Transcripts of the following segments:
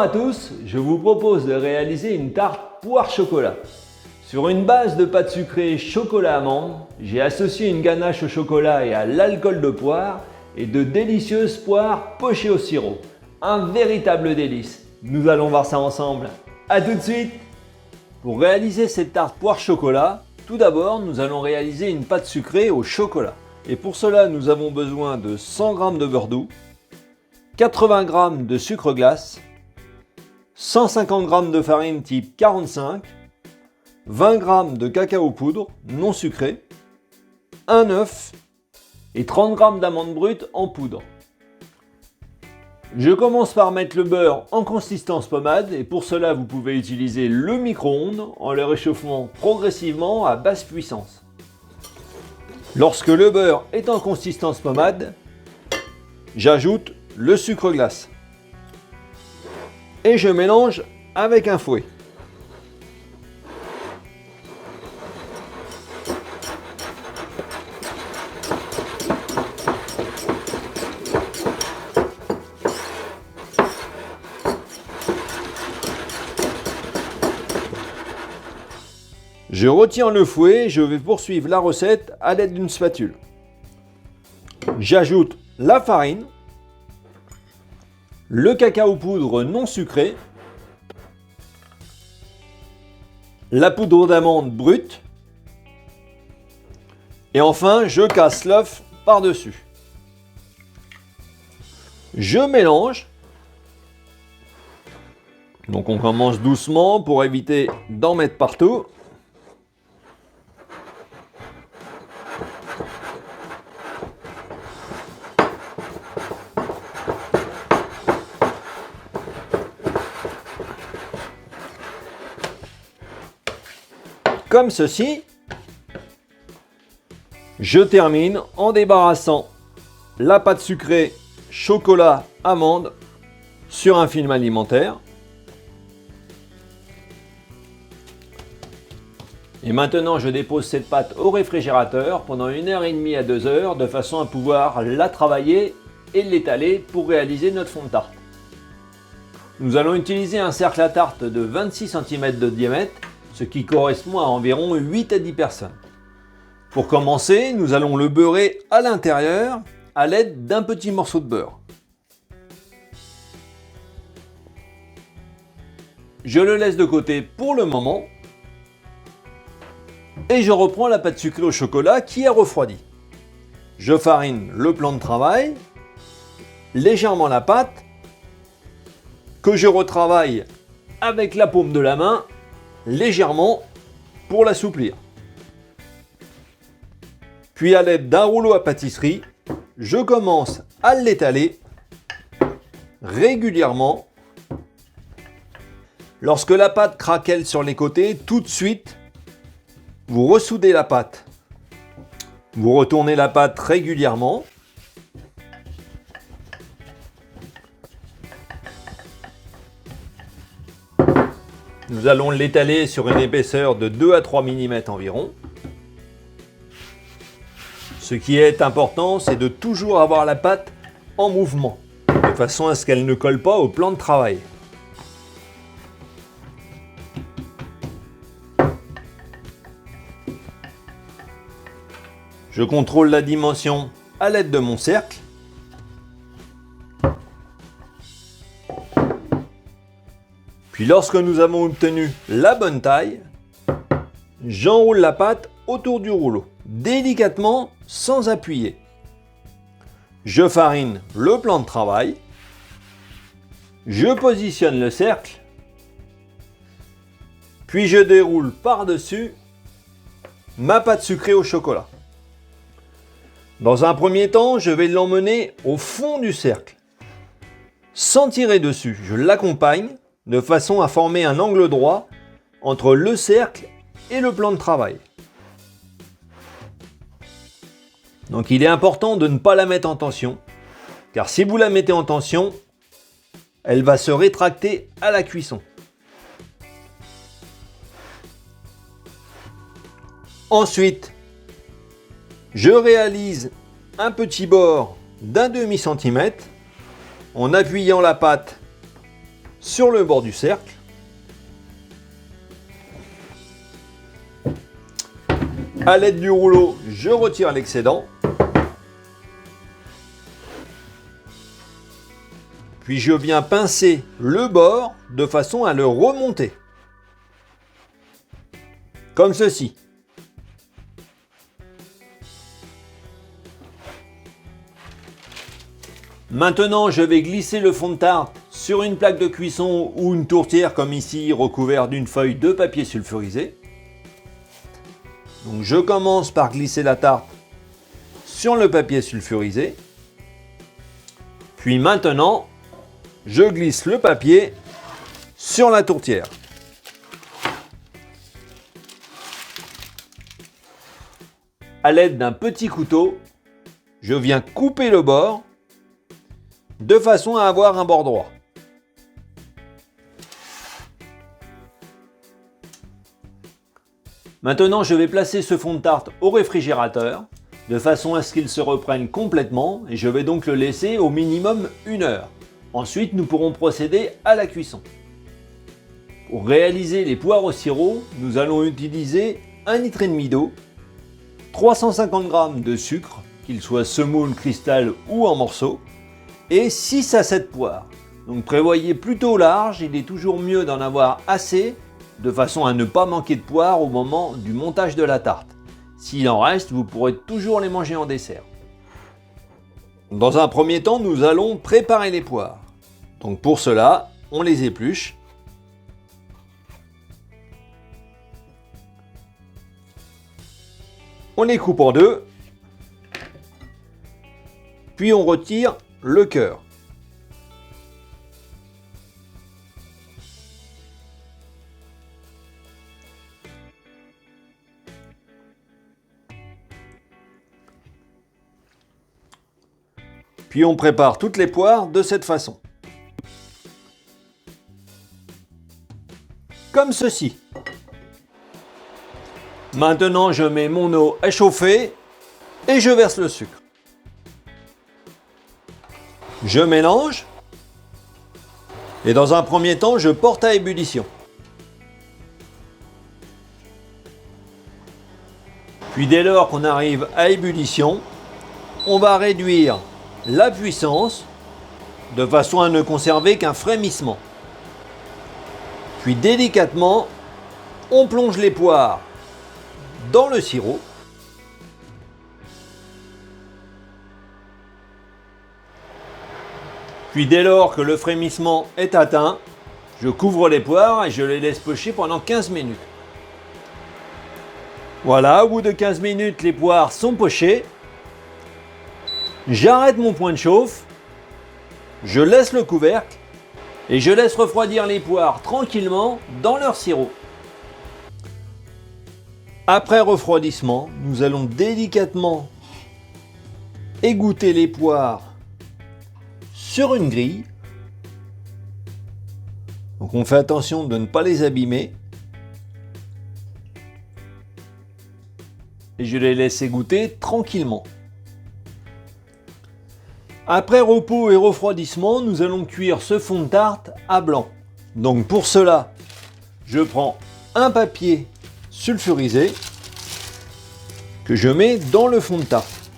à tous, je vous propose de réaliser une tarte poire chocolat. Sur une base de pâte sucrée chocolat amande, j'ai associé une ganache au chocolat et à l'alcool de poire et de délicieuses poires pochées au sirop. Un véritable délice. Nous allons voir ça ensemble. A tout de suite! Pour réaliser cette tarte poire chocolat, tout d'abord nous allons réaliser une pâte sucrée au chocolat. Et pour cela nous avons besoin de 100 g de beurre doux, 80 g de sucre glace, 150 g de farine type 45, 20 g de cacao poudre non sucré, un œuf et 30 g d'amandes brutes en poudre. Je commence par mettre le beurre en consistance pommade et pour cela vous pouvez utiliser le micro-ondes en le réchauffant progressivement à basse puissance. Lorsque le beurre est en consistance pommade, j'ajoute le sucre glace et je mélange avec un fouet. Je retire le fouet et je vais poursuivre la recette à l'aide d'une spatule. J'ajoute la farine, le cacao poudre non sucré, la poudre d'amande brute et enfin je casse l'œuf par-dessus. Je mélange. Donc on commence doucement pour éviter d'en mettre partout. Comme ceci, je termine en débarrassant la pâte sucrée chocolat amande sur un film alimentaire. Et maintenant, je dépose cette pâte au réfrigérateur pendant 1h30 à 2 heures de façon à pouvoir la travailler et l'étaler pour réaliser notre fond de tarte. Nous allons utiliser un cercle à tarte de 26 cm de diamètre, ce qui correspond à environ 8 à 10 personnes. Pour commencer, nous allons le beurrer à l'intérieur à l'aide d'un petit morceau de beurre. Je le laisse de côté pour le moment et je reprends la pâte sucrée au chocolat qui a refroidi. Je farine le plan de travail, légèrement la pâte, que je retravaille avec la paume de la main légèrement pour l'assouplir. Puis à l'aide d'un rouleau à pâtisserie, je commence à l'étaler régulièrement. Lorsque la pâte craquelle sur les côtés, tout de suite, vous ressoudez la pâte. Vous retournez la pâte régulièrement. Nous allons l'étaler sur une épaisseur de 2 à 3 mm environ. Ce qui est important, c'est de toujours avoir la pâte en mouvement, de façon à ce qu'elle ne colle pas au plan de travail. Je contrôle la dimension à l'aide de mon cercle. Puis lorsque nous avons obtenu la bonne taille, j'enroule la pâte autour du rouleau, délicatement, sans appuyer. Je farine le plan de travail. Je positionne le cercle. Puis je déroule par-dessus ma pâte sucrée au chocolat. Dans un premier temps, je vais l'emmener au fond du cercle. Sans tirer dessus, je l'accompagne de façon à former un angle droit entre le cercle et le plan de travail. Donc il est important de ne pas la mettre en tension, car si vous la mettez en tension, elle va se rétracter à la cuisson. Ensuite, je réalise un petit bord d'1/2 cm en appuyant la pâte sur le bord du cercle. À l'aide du rouleau, je retire l'excédent. Puis je viens pincer le bord de façon à le remonter. Comme ceci. Maintenant, je vais glisser le fond de tarte sur une plaque de cuisson ou une tourtière comme ici, recouvert d'une feuille de papier sulfurisé. Donc je commence par glisser la tarte sur le papier sulfurisé. Puis maintenant, je glisse le papier sur la tourtière. À l'aide d'un petit couteau, je viens couper le bord de façon à avoir un bord droit. Maintenant, je vais placer ce fond de tarte au réfrigérateur de façon à ce qu'il se reprenne complètement et je vais donc le laisser au minimum 1 heure. Ensuite, nous pourrons procéder à la cuisson. Pour réaliser les poires au sirop, nous allons utiliser 1,5 litre d'eau, 350 g de sucre, qu'il soit semoule, cristal ou en morceaux, et 6 à 7 poires. Donc prévoyez plutôt large, il est toujours mieux d'en avoir assez, de façon à ne pas manquer de poires au moment du montage de la tarte. S'il en reste, vous pourrez toujours les manger en dessert. Dans un premier temps, nous allons préparer les poires. Donc pour cela, on les épluche. On les coupe en deux. Puis on retire le cœur. Puis on prépare toutes les poires de cette façon. Comme ceci. Maintenant, je mets mon eau à chauffer et je verse le sucre. Je mélange et dans un premier temps, je porte à ébullition. Puis dès lors qu'on arrive à ébullition, on va réduire la puissance de façon à ne conserver qu'un frémissement. Puis délicatement, on plonge les poires dans le sirop. Puis dès lors que le frémissement est atteint, je couvre les poires et je les laisse pocher pendant 15 minutes. Voilà, au bout de 15 minutes, les poires sont pochées. J'arrête mon point de chauffe, je laisse le couvercle et je laisse refroidir les poires tranquillement dans leur sirop. Après refroidissement, nous allons délicatement égoutter les poires sur une grille. Donc on fait attention de ne pas les abîmer. Et je les laisse égoutter tranquillement. Après repos et refroidissement, nous allons cuire ce fond de tarte à blanc. Donc pour cela, je prends un papier sulfurisé que je mets dans le fond de tarte.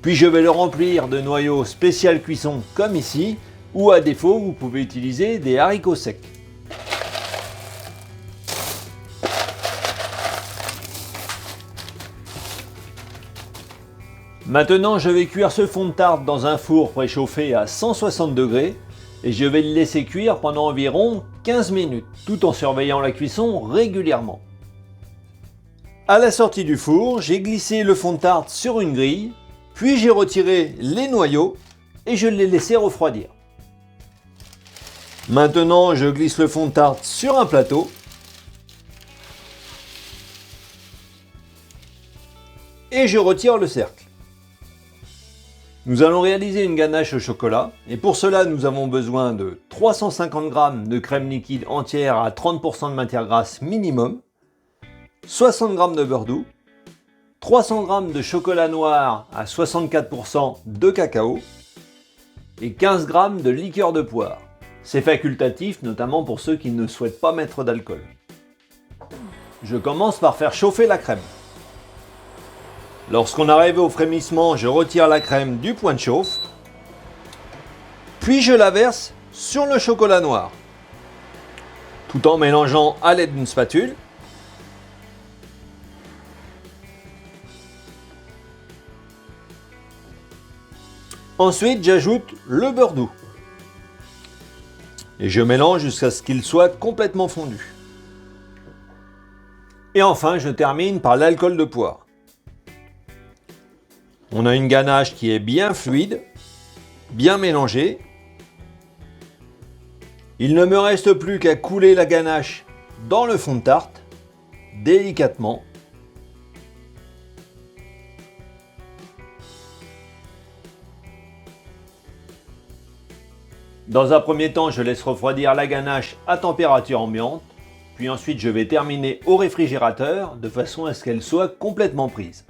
Puis je vais le remplir de noyaux spécial cuisson comme ici, ou à défaut, vous pouvez utiliser des haricots secs. Maintenant, je vais cuire ce fond de tarte dans un four préchauffé à 160 degrés et je vais le laisser cuire pendant environ 15 minutes, tout en surveillant la cuisson régulièrement. À la sortie du four, j'ai glissé le fond de tarte sur une grille, puis j'ai retiré les noyaux et je l'ai laissé refroidir. Maintenant, je glisse le fond de tarte sur un plateau. Et je retire le cercle. Nous allons réaliser une ganache au chocolat et pour cela nous avons besoin de 350 g de crème liquide entière à 30% de matière grasse minimum, 60 g de beurre doux, 300 g de chocolat noir à 64% de cacao et 15 g de liqueur de poire. C'est facultatif, notamment pour ceux qui ne souhaitent pas mettre d'alcool. Je commence par faire chauffer la crème. Lorsqu'on arrive au frémissement, je retire la crème du point de chauffe, puis je la verse sur le chocolat noir, tout en mélangeant à l'aide d'une spatule. Ensuite, j'ajoute le beurre doux et je mélange jusqu'à ce qu'il soit complètement fondu. Et enfin, je termine par l'alcool de poire. On a une ganache qui est bien fluide, bien mélangée. Il ne me reste plus qu'à couler la ganache dans le fond de tarte, délicatement. Dans un premier temps, je laisse refroidir la ganache à température ambiante, puis ensuite je vais terminer au réfrigérateur de façon à ce qu'elle soit complètement prise.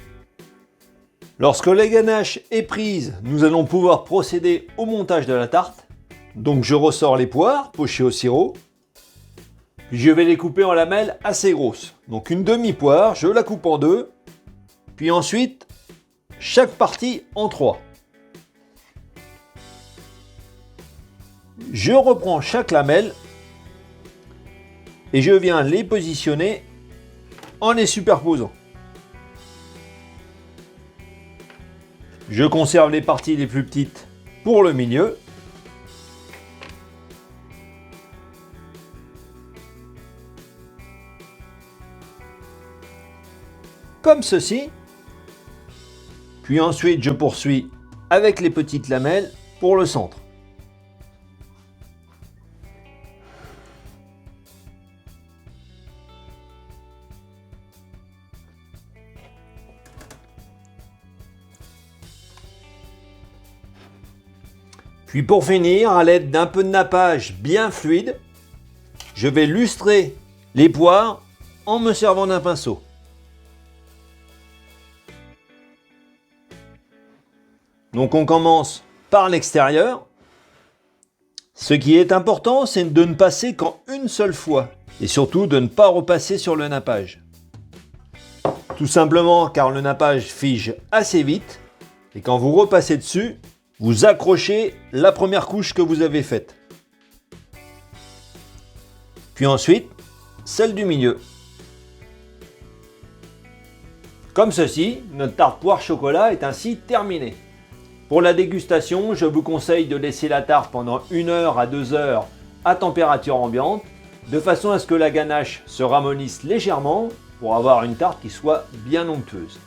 Lorsque la ganache est prise, nous allons pouvoir procéder au montage de la tarte. Donc je ressors les poires pochées au sirop, puis je vais les couper en lamelles assez grosses. Donc une demi-poire, je la coupe en deux, puis ensuite chaque partie en trois. Je reprends chaque lamelle et je viens les positionner en les superposant. Je conserve les parties les plus petites pour le milieu. Comme ceci. Puis ensuite, je poursuis avec les petites lamelles pour le centre. Puis pour finir, à l'aide d'un peu de nappage bien fluide, je vais lustrer les poires en me servant d'un pinceau. Donc on commence par l'extérieur. Ce qui est important, c'est de ne passer qu'en une seule fois et surtout de ne pas repasser sur le nappage. Tout simplement car le nappage fige assez vite et quand vous repassez dessus, vous accrochez la première couche que vous avez faite. Puis ensuite, celle du milieu. Comme ceci, notre tarte poire chocolat est ainsi terminée. Pour la dégustation, je vous conseille de laisser la tarte pendant 1 heure à 2 heures à température ambiante, de façon à ce que la ganache se ramollisse légèrement pour avoir une tarte qui soit bien onctueuse.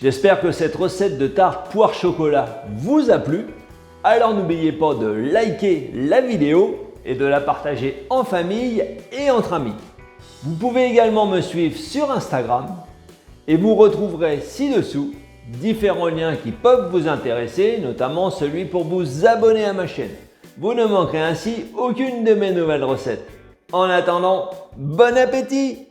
J'espère que cette recette de tarte poire chocolat vous a plu. Alors n'oubliez pas de liker la vidéo et de la partager en famille et entre amis. Vous pouvez également me suivre sur Instagram et vous retrouverez ci-dessous différents liens qui peuvent vous intéresser, notamment celui pour vous abonner à ma chaîne. Vous ne manquerez ainsi aucune de mes nouvelles recettes. En attendant, bon appétit!